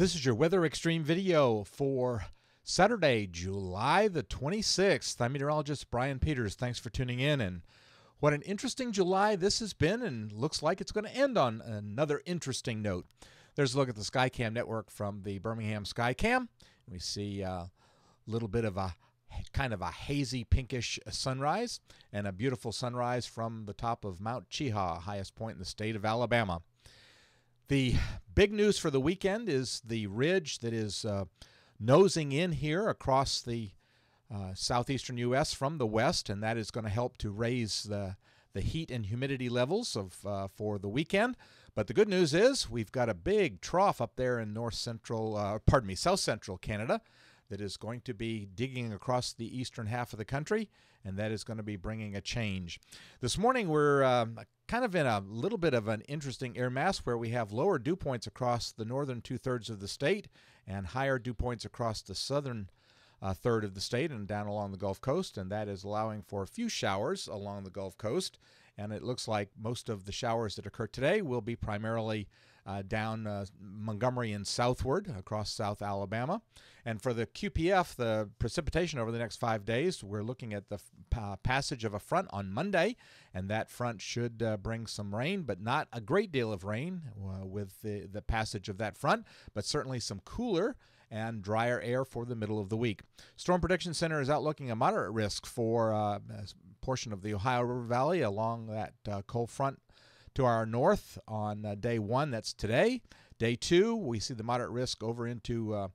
This is your Weather Extreme video for Saturday, July the 26th. I'm meteorologist Brian Peters. Thanks for tuning in. And what an interesting July this has been, and looks like it's going to end on another interesting note. There's a look at the Skycam network from the Birmingham Skycam. We see a little bit of a kind of a hazy pinkish sunrise and a beautiful sunrise from the top of Mount Cheaha, highest point in the state of Alabama. The big news for the weekend is the ridge that is nosing in here across the southeastern U.S. from the west, and that is going to help to raise the heat and humidity levels for the weekend. But the good news is we've got a big trough up there in south central Canada that is going to be digging across the eastern half of the country, and that is going to be bringing a change. This morning we're kind of in a little bit of an interesting air mass where we have lower dew points across the northern two-thirds of the state and higher dew points across the southern third of the state and down along the Gulf Coast, and that is allowing for a few showers along the Gulf Coast. And it looks like most of the showers that occur today will be primarily down Montgomery and southward across South Alabama. And for the QPF, the precipitation over the next 5 days, we're looking at the passage of a front on Monday, and that front should bring some rain, but not a great deal of rain with the passage of that front, but certainly some cooler and drier air for the middle of the week. Storm Prediction Center is outlooking a moderate risk for a portion of the Ohio River Valley along that cold front to our north on day one. That's today. Day two, we see the moderate risk over into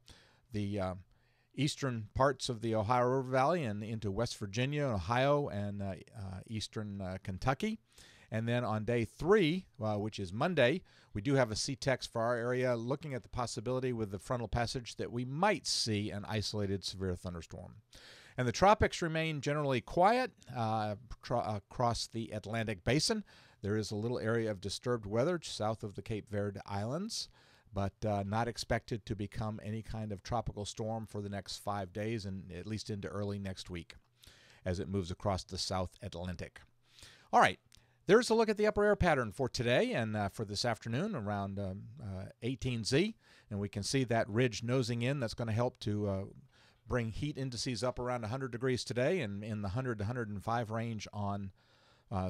the eastern parts of the Ohio River Valley and into West Virginia, Ohio, and eastern Kentucky. And then on day three, which is Monday, we do have a CTEX for our area, looking at the possibility with the frontal passage that we might see an isolated severe thunderstorm. And the tropics remain generally quiet across the Atlantic Basin. There is a little area of disturbed weather south of the Cape Verde Islands, but not expected to become any kind of tropical storm for the next 5 days and at least into early next week as it moves across the South Atlantic. All right. There's a look at the upper air pattern for today and for this afternoon around 18Z. And we can see that ridge nosing in. That's going to help to bring heat indices up around 100 degrees today and in the 100 to 105 range on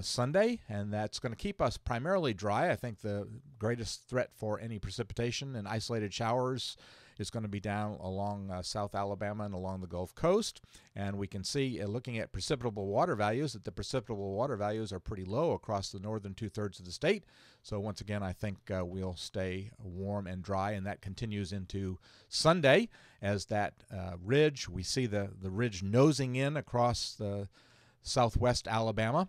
Sunday. And that's going to keep us primarily dry. I think the greatest threat for any precipitation and isolated showers is going to be down along South Alabama and along the Gulf Coast. And we can see, looking at precipitable water values, that the precipitable water values are pretty low across the northern two-thirds of the state. So once again, I think we'll stay warm and dry, and that continues into Sunday as that ridge, we see the ridge nosing in across the southwest Alabama,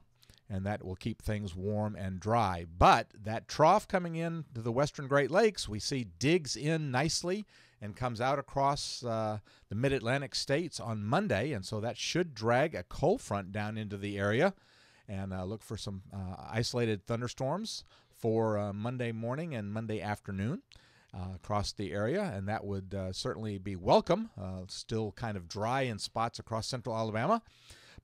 and that will keep things warm and dry. But that trough coming in to the western Great Lakes, we see digs in nicely and comes out across the mid-Atlantic states on Monday, and so that should drag a cold front down into the area. And look for some isolated thunderstorms for Monday morning and Monday afternoon across the area, and that would certainly be welcome. Still kind of dry in spots across central Alabama.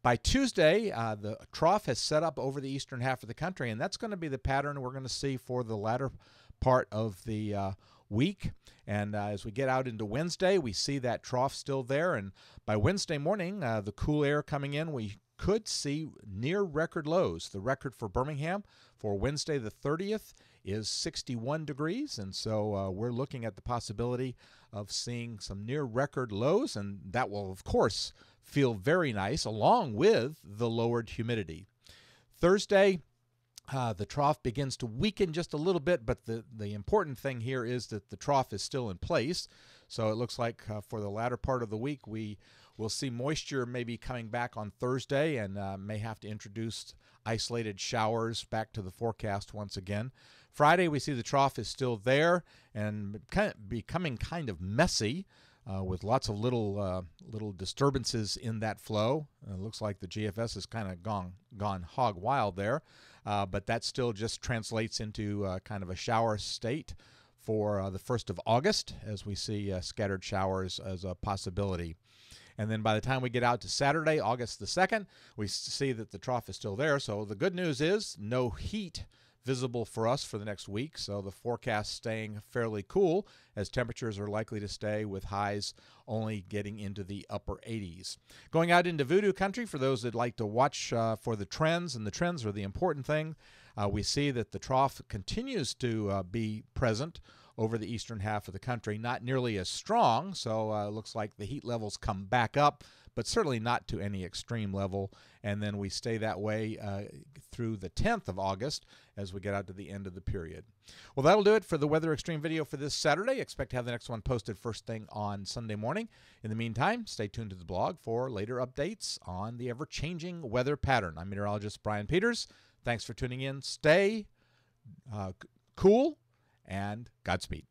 By Tuesday, the trough has set up over the eastern half of the country, and that's going to be the pattern we're going to see for the latter part of the week. And as we get out into Wednesday, we see that trough still there. And by Wednesday morning, the cool air coming in, we could see near record lows. The record for Birmingham for Wednesday the 30th is 61 degrees, and so we're looking at the possibility of seeing some near record lows, and that will of course feel very nice along with the lowered humidity. Thursday, the trough begins to weaken just a little bit, but the important thing here is that the trough is still in place. So it looks like for the latter part of the week, we will see moisture maybe coming back on Thursday and may have to introduce isolated showers back to the forecast once again. Friday, we see the trough is still there and becoming kind of messy. With lots of little disturbances in that flow. It looks like the GFS has kind of gone hog wild there, but that still just translates into kind of a shower state for the 1st of August as we see scattered showers as a possibility. And then by the time we get out to Saturday, August the 2nd, we see that the trough is still there. So the good news is no heat visible for us for the next week, so the forecast staying fairly cool as temperatures are likely to stay with highs only getting into the upper 80s. Going out into voodoo country, for those that like to watch for the trends, and the trends are the important thing, we see that the trough continues to be present over the eastern half of the country, not nearly as strong, so it looks like the heat levels come back up, but certainly not to any extreme level, and then we stay that way through the 10th of August as we get out to the end of the period. Well, that'll do it for the Weather Xtreme video for this Saturday. Expect to have the next one posted first thing on Sunday morning. In the meantime, stay tuned to the blog for later updates on the ever-changing weather pattern. I'm meteorologist Brian Peters. Thanks for tuning in. Stay cool, and Godspeed.